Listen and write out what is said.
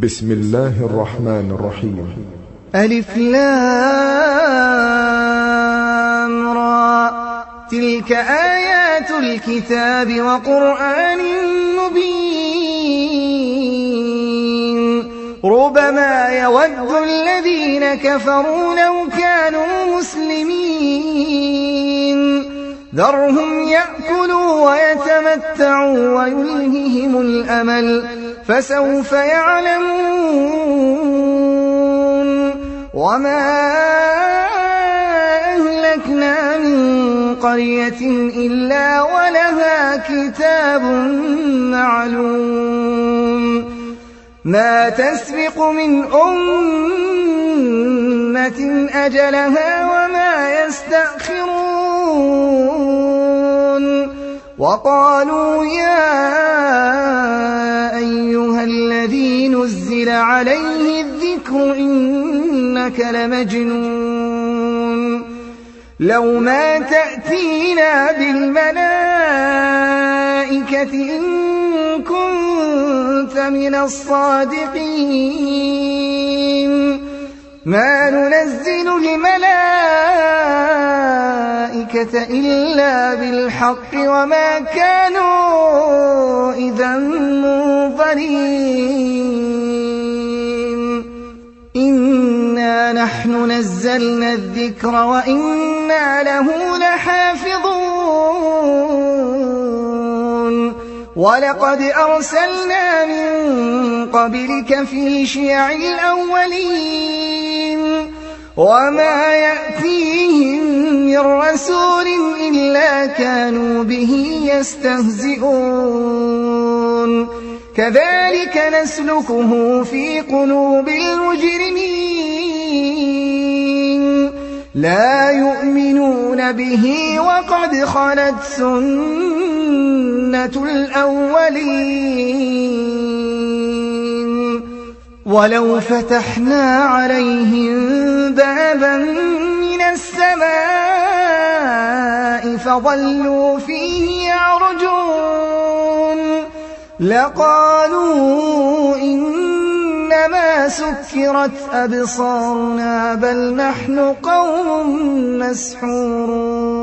بسم الله الرحمن الرحيم. ألف لام را، تلك آيات الكتاب وقرآن مبين. ربما يود الذين كفروا لو كانوا مسلمين. ذرهم يأكلوا ويتمتعوا ويلههم الأمل، فسوف يعلمون. وما أهلكنا من قرية إلا ولها كتاب معلوم، ما تسبق من أمة أجلها وما يستأخرون. وقالوا يا أيها الذي نزل عليه الذكر إنك لمجنون، لو ما تأتينا بالملائكة إن كنت من الصادقين. ما ننزل الملائكة إلا بالحق وما كانوا إذا منظرين. إنا نحن نزلنا الذكر وإنا له لحافظون. ولقد أرسلنا من قبلك في شيع الأولين، وما يأتيهم من رسول إلا كانوا به يستهزئون. كذلك نسلكه في قلوب المجرمين، لا يؤمنون به وقد خلت سنة الأولين. ولو فتحنا عليهم بابا من السماء فظلوا فيه يعرجون لقالوا إنما سكرت أبصارنا بل نحن قوم مسحورون.